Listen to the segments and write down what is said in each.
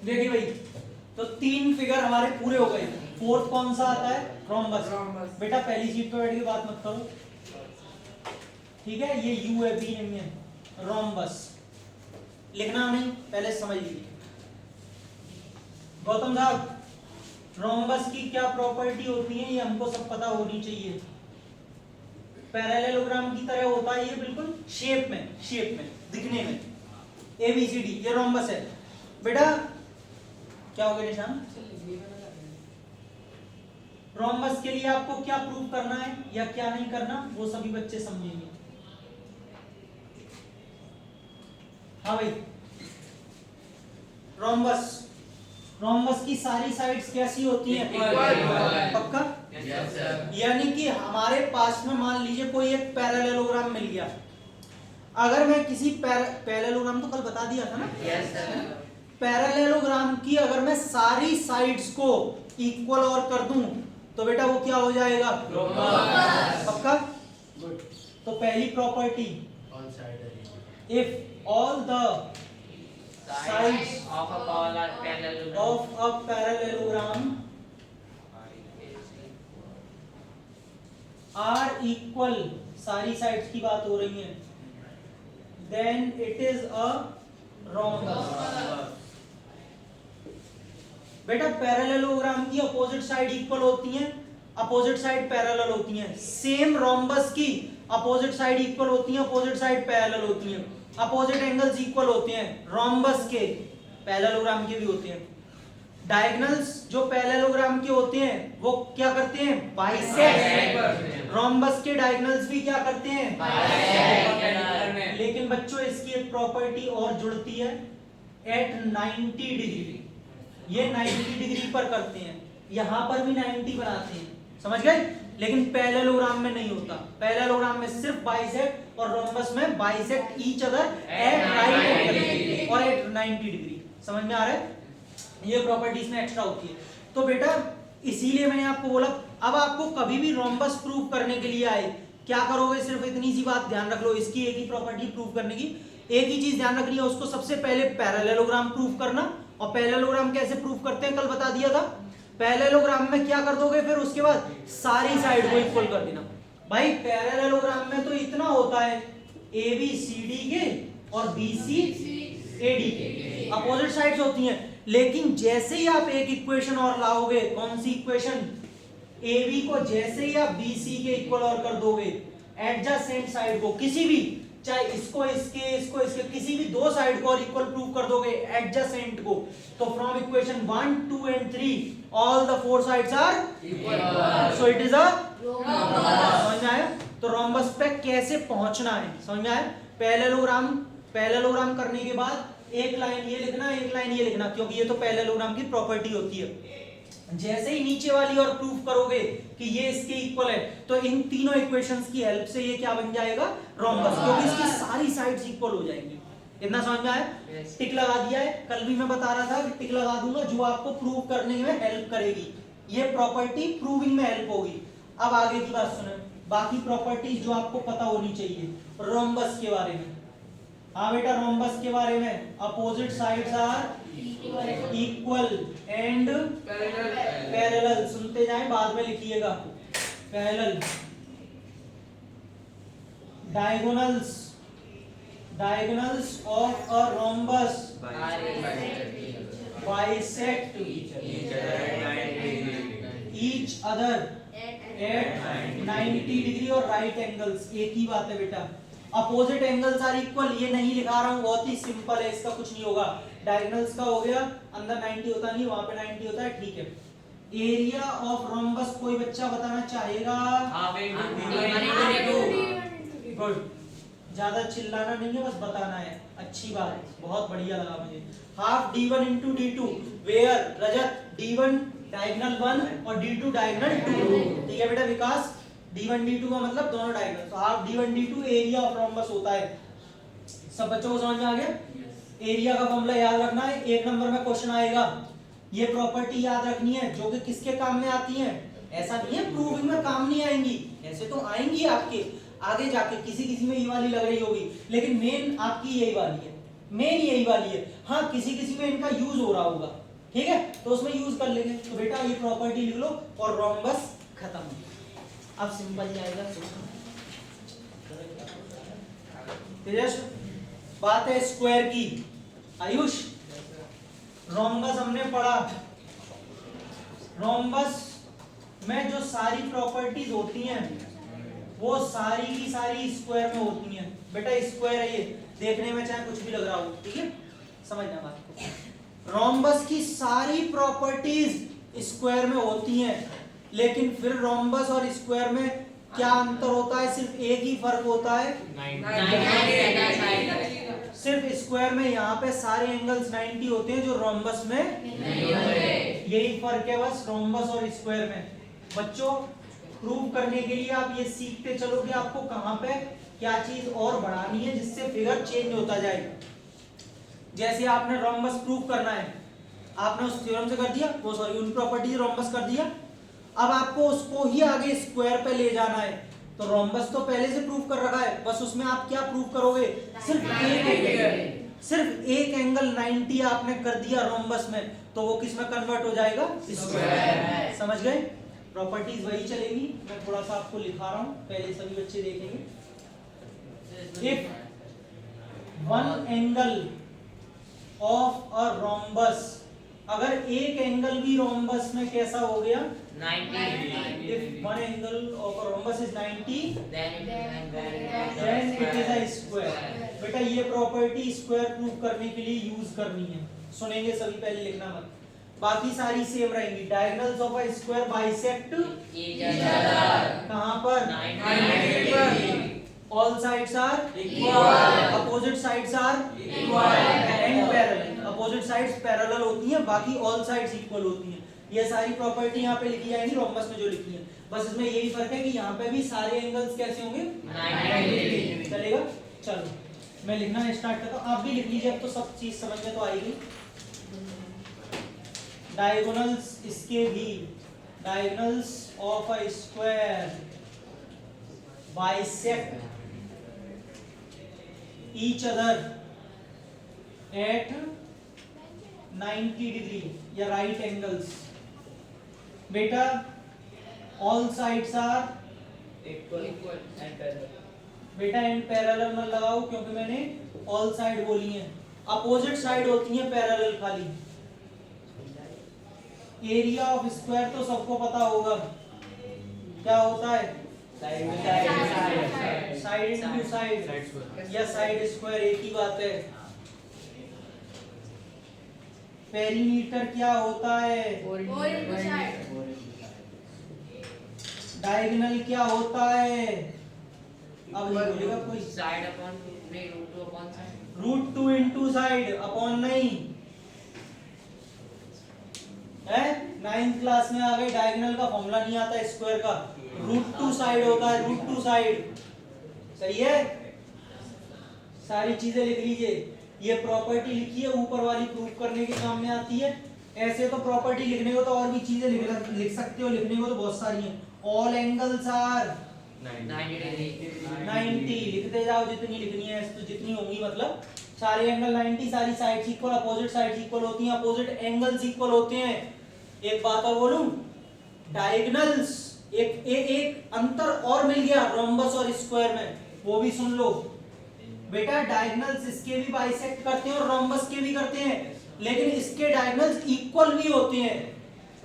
देखिए भाई, तो 3 फिगर हमारे पूरे हो गए। फोर्थ कौन सा आता है? रोम्बस। बेटा पहली सीट पे बैठ के बात मत करो, ठीक है? ये यू है, बी नहीं है। रोम्बस लिखना नहीं, पहले समझ लीजिए। गौतम साहब, रोम्बस की क्या प्रॉपर्टी होती है ये हमको सब पता होनी चाहिए। पैरेललोग्राम की तरह होता है ये, बिल्कुल शेप में दिखने में। ABCD ये रोम्बस है। बेटा क्या हो गया निशान? रोम्बस के लिए आपको क्या प्रूव करना है या क्या नहीं करना वो सभी बच्चे समझेंगे। हाँ भाई, रोम्बस की सारी साइड्स कैसी होती हैं? पक्का? यानी कि हमारे पास में मान लीजिए कोई एक पैरेललोग्राम मिल गया। अगर मैं किसी पैरेललोग्राम तो कल बता दिया था ना? पैरेललोग्राम की अगर मैं सारी साइड्स को इक्वल और कर दूं तो बेटा वो क्या हो जाएगा? पक्का? तो पहली property, if all the sides of a parallelogram are equal, सारी साइड्स की बात हो रही है, then it is a rhombus। बेटा पैरेललोग्राम की अपोजिट साइड इक्वल होती हैं, अपोजिट साइड पैरेलल होती हैं। सेम रोम्बस की अपोजिट साइड इक्वल होती हैं, अपोजिट साइड पैरेलल होती हैं। अपोजिट एंगल्स इक्वल होते हैं, रोम्बस के, पैरेललोग्राम के भी होते हैं। डायगोनल्स जो पैरेललोग्राम के होते हैं वो क्या करते हैं? बाइसेक्ट। रोम्बस के डायगोनल्स भी क्या करते हैं? बाइसेक्ट। लेकिन बच्चों इसकी एक प्रॉपर्टी और जुड़ती है, एट 90 डिग्री। ये 90 डिग्री पर करते हैं, यहां पर भी 90 बनाते हैं, समझ गए? लेकिन पैरेललोग्राम में नहीं होता। पैरेललोग्राम में सिर्फ बाइसेक्ट और रोम्बस में bisect each other eight right angle और एट 90 डिग्री। समझ में आ रहा है? ये प्रॉपर्टी इसमें एक्स्ट्रा होती है। तो बेटा इसीलिए मैंने आपको बोला, अब आपको कभी भी रोम्बस प्रूव करने के लिए आए, क्या करोगे? सिर्फ इतनी सी बात ध्यान रख लो, इसकी एक ही प्रॉपर्टी प्रूव करने की एक ही चीज ध्यान रखनी है, उसको सबसे पहले पैरेललोग्राम प्रूव करना। और पैरेललोग्राम कैसे प्रूव करते हैं कल बता दिया था। पैरेललोग्राम में क्या कर दोगे, फिर उसके बाद सारी साइड को इक्वल कर देना। भाई पैरेललोग्राम में तो इतना होता है, ABCD के और BCAD के अपोजिट साइड्स होती हैं। लेकिन जैसे ही आप एक इक्वेशन और लाओगे, कौन सी इक्वेशन? AB को जैसे ही आप BC के इक्वल और कर दोगे, एडजेसेंट साइड को किसी भी, चाहे इसको इसके किसी भी दो साइड को और इक्वल प्रूव कर दोगे एडजेसेंट को, तो from equation 1, 2 and 3 all the 4 sides are equal, so it is a rhombus. समझ में आया? तो रोम्बस पे कैसे पहुंचना है समझ में आया? पैरेललोग्राम करने के बाद एक लाइन ये लिखना, एक लाइन ये लिखना, क्योंकि ये तो पैरेललोग्राम की प्रॉपर्टी होती है। जैसे ही नीचे वाली और प्रूफ करोगे कि ये इसके इक्वल है, तो इन तीनों इक्वेशंस की हेल्प से ये क्या बन जाएगा? रोम्बस, क्योंकि इसकी सारी साइड्स इक्वल हो जाएंगी। इतना समझ में आया? टिक लगा दिया है। कल भी मैं बता रहा था कि टिक लगा दूंगा जो आपको प्रूव करने में हेल्प करेगी, ये प्रॉपर्टी प्रूविंग में हेल्प होगी। अब आगे की बात सुने, बाकी प्रॉपर्टीज जो आपको पता होनी चाहिए रोम्बस के बारे में। हाँ बेटा, रोम्बस के बारे में, opposite sides are equal and parallel. सुनते जाएं, बाद में लिखिएगा। Parallel, diagonals of a rhombus bisect each other at 90 degree और राइट एंगल्स। एक ही बात है बेटा, अपोजिट एंगल्स आर इक्वल, ये नहीं लिखा रहा हूं, बहुत ही सिंपल है, इसका कुछ नहीं होगा। डायगोनल्स का हो गया, अंदर 90 होता नहीं, वहां पे 90 होता है, ठीक है। एरिया ऑफ रोम्बस कोई बच्चा बताना चाहेगा? गुड, ज्यादा चिल्लाना नहीं है, बस बताना है। अच्छी बात है, बहुत बढ़िया लगा मुझे। Half D1 into D2 where Rajat D1 diagonal 1 और D2 डायगोनल 2, ठीक है बेटा विकास? D1 D2 का मतलब दोनों डायगोनल, तो half D1 D2 area of rhombus होता है। सब बच्चों को समझ में आ गया? एरिया का फॉर्मूला याद रखना है, 1 नंबर में क्वेश्चन आएगा। ये प्रॉपर्टी याद रखनी है जो कि किसके काम में आती है। ऐसा नहीं है प्रूविंग में काम नहीं आएंगी, ऐसे तो आएंगी आपके आगे जाके, किसी किसी में ये वाली लग रही होगी, लेकिन मेन आपकी यही वाली है। मेन यही वाली है। हाँ किसी किसी में इनका यूज हो रहा होगा, ठीक है, तो उसमें यूज कर लेंगे। तो बेटा ये प्रॉपर्टी लिख लो और रोम्बस खत्म। अब सिंपल जाएगा। तेजस बात है स्क्वायर की। आयुष रोम्बस हमने पढ़ा, रोम्बस में जो सारी प्रॉपर्टीज होती हैं वो सारी की सारी स्क्वायर में होती हैं। बेटा स्क्वायर है ये, देखने में चाहे कुछ भी लग रहा हो, ठीक है, समझना बात को। रोम्बस की सारी प्रॉपर्टीज स्क्वायर में होती हैं, लेकिन फिर रोम्बस और स्क्वायर में क्या अंतर होता है? सिर्फ एक ही फर्क होता है, सिर्फ स्क्वायर में यहाँ पे सारे एंगल्स 90 होते हैं, जो रोम्बस में नहीं होते। यही फर्क है बस रोम्बस और स्क्वायर में। बच्चों प्रूव करने के लिए आप ये सीखते चलो कि आपको कहाँ पे क्या चीज और बढ़ानी है जिससे फिगर चेंज होता जाएगा। जैसे आपने रोम्बस प्रूव करना है, आपने उस थ्योरम से कर दिया, वो सॉरी उन प्रॉपर्टी रोम्बस कर दिया, अब आपको उसको ही आगे स्क्वायर पे ले जाना है। तो रोम्बस तो पहले से प्रूव कर रखा है, बस उसमें आप क्या प्रूव करोगे? सिर्फ एक एंगल 90 आपने कर दिया रोम्बस में, तो वो किस में कन्वर्ट हो जाएगा? स्क्वायर। समझ गए? प्रॉपर्टीज वही चलेगी। मैं थोड़ा सा आपको लिखा रहा हूं, पहले सभी बच्चे देखेंगे। If one angle of a rhombus, अगर एक एंगल भी रोम्बस में कैसा हो गया? 90. If one angle of a rhombus is 90, then it is a square. बेटा ये प्रॉपर्टी स्क्वायर प्रूव करने के लिए यूज करनी है। सुनेंगे सभी, पहले लिखना मत, बाकी सारी सेम रहेंगी। Diagonals of a square bisect each other, कहां पर? 90 पर। All sides are equal, opposite sides are equal and parallel. Opposite sides parallel होती हैं, बाकी all sides equal होती हैं। ये सारी प्रॉपर्टी यहाँ पे लिखी जाएंगी रोम्बस में जो लिखी है। बस इसमें यही फर्क है कि यहाँ पे भी सारे एंगल्स कैसे होंगे? 90। चलेगा? चलो मैं लिखना स्टार्ट करता हूँ, आप भी लिख लीजिए, अब तो सब चीज समझ में तो आएगी। डायगोनल्स इसके भी, diagonals of a square bisect each other at 90 degree या right angles। बेटा all sides are equal and parallel। बेटा and parallel मत लगाओ क्योंकि मैंने all side बोली है, opposite side होती है parallel खाली। एरिया ऑफ स्क्वायर तो सबको पता होगा क्या होता है? साइड इनटू साइड या साइड स्क्वायर, एक ही बात है। पेरीमीटर क्या होता है? डायगोनल क्या होता है? अब नहीं बोलेगा कोई। साइड अपॉन नहीं, root 2 upon side, root 2 into side, upon नहीं है। 9th क्लास में आ गए, डायगोनल का फॉर्मूला नहीं आता स्क्वायर का, रूट 2 साइड होता है, रूट 2 साइड। सही है? सारी चीजें लिख लीजिए। ये प्रॉपर्टी लिखी है, ऊपर वाली प्रूफ करने के काम में आती है। ऐसे तो प्रॉपर्टी लिखने को तो और भी चीजें लिख सकते हो, लिखने को तो बहुत सारी हैं। ऑल एंगल्स आर 90, लिखते जाओ जितनी लिखनी है, तो जितनी होंगी मतलब सारे एंगल 90, सारी sides equal, opposite sides equal होती हैं, अपोजिट एंगल्स इक्वल होते हैं। एक बात और बोलूं, डायगोनल्स एक अंतर और मिल गया रोम्बस और स्क्वायर में, वो भी सुन लो बेटा। डायगोनल्स इसके भी बाइसेक्ट करते हैं और रोम्बस के भी करते हैं, लेकिन इसके डायगोनल्स इक्वल भी होते हैं,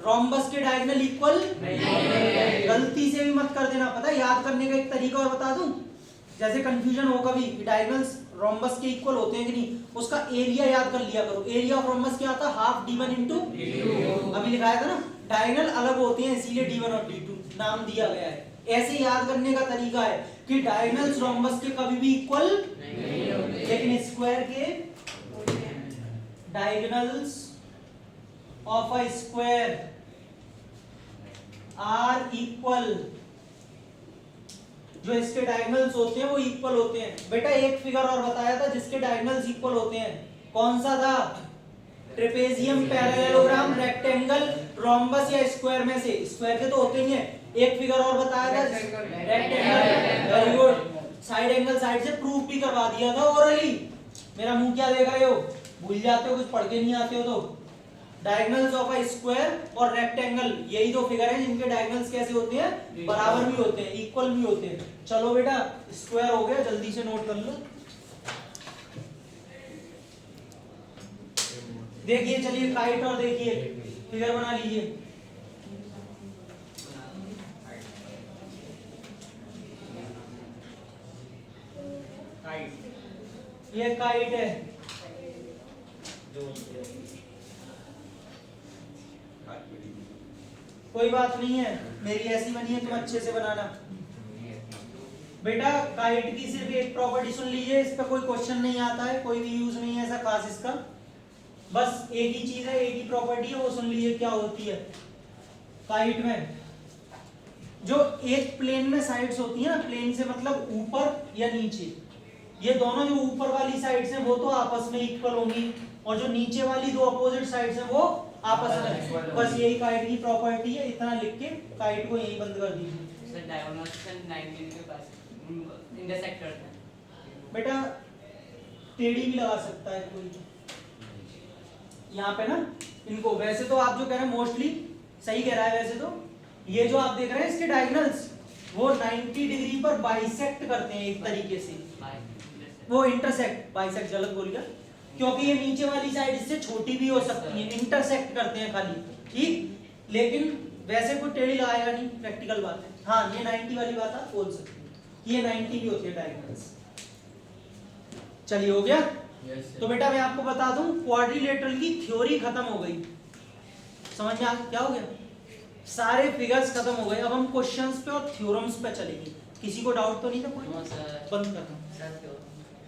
रोम्बस के डायगोनल इक्वल नहीं। गलती से भी मत कर देना, पता है याद करने का एक तरीका और बता दूं, जैसे कंफ्यूजन हो कभी डायगोनल्स रोम्बस के इक्वल होते हैं कि नहीं, उसका एरिया याद कर लिया करो। एरिया ऑफ रोम्बस क्या आता है? Half d1 into d2। अभी लिखाया था ना, डायगोनल अलग होते हैं इसीलिए d1 और d2 नाम दिया गया है। ऐसे याद करने का तरीका है कि डायगोनल्स रोम्बस के कभी भी इक्वल नहीं होते, लेकिन स्क्वायर के diagonals of a square are equal. जो इसके डायगोनल्स होते हैं वो इक्वल होते हैं। बेटा एक फिगर और बताया था जिसके डायगोनल्स इक्वल होते हैं, कौन सा था? ट्रेपेजियम, पैरेललोग्राम, रेक्टेंगल, रोम्बस या स्क्वायर में से। स्क्वायर के तो होते ही हैं। एक फिगर और बताया था rectangle. Very good, side angle side से प्रूफ भी करवा दिया था ओरली। मेरा मुंह क्या देख रहे हो, भूल जाते हो, कुछ पढ़ के नहीं आते हो तो। डायगोनल्स ऑफ अ स्क्वायर और रेक्टेंगल, यही दो फिगर हैं जिनके डायगोनल्स कैसे होते हैं, बराबर भी होते हैं, इक्वल भी होते हैं। चलो बेटा स्क्वायर हो गया, जल्दी से नोट कर लो। देखिए चलिए काइट और देखिए फिगर बना लीजिए। ये काइट है, कोई बात नहीं है, मेरी ऐसी बनी है, तुम अच्छे से बनाना। बेटा काइट की सिर्फ एक प्रॉपर्टी सुन लीजिए, इस पे कोई क्वेश्चन नहीं आता है, कोई भी यूज नहीं है ऐसा खास इसका, बस एक ही चीज है, एक ही प्रॉपर्टी है, वो सुन लीजिए क्या होती है। काइट में जो एक प्लेन में साइड्स होती है ना, प्लेन से मतलब ऊपर या नीचे, ये दोनों जो ऊपर वाली साइड्स हैं वो तो आपस में इक्वल होंगी, और जो नीचे वाली दो अपोजिट साइड्स हैं वो आपस में, बस यही काइट की प्रॉपर्टी है। इतना लिख के काइट को यही बंद कर दीजिए। सर डायगोनल्स 90 के पास इंटरसेक्ट करते हैं। बेटा टेढ़ी भी लगा सकता है कोई यहाँ पे ना इनको, वैसे तो आप जो कह रहे हैं मोस्टली सही कह रहा है, वैसे तो ये जो आप देख रहे हैं इसके डायगोनल्स वो 90 डिग्री पर बाइसेक्ट करते हैं एक तरीके से, वो इंटरसेक्ट, बाइसेक्ट गलत बोल गया, क्योंकि ये नीचे वाली साइड इससे छोटी भी हो सकती है, इंटरसेक्ट करते हैं खाली, ठीक, लेकिन वैसे कोई टेढ़ी लगाएगा नहीं, प्रैक्टिकल बात है। हाँ ये 90 वाली बात आप बोल सकते हैं, ये 90 भी होती है डायगोनल्स। चलिए हो गया। तो बेटा मैं आपको बता दूं क्वाड्रिलेटरल की थ्योरी खत्म हो गई, समझ में आ गया क्या हो गया, सारे फिगर्स खत्म हो गए, अब हम क्वेश्चंस पे और थ्योरम्स पे चलेंगे। किसी को डाउट तो नहीं था कोई? बंद करना।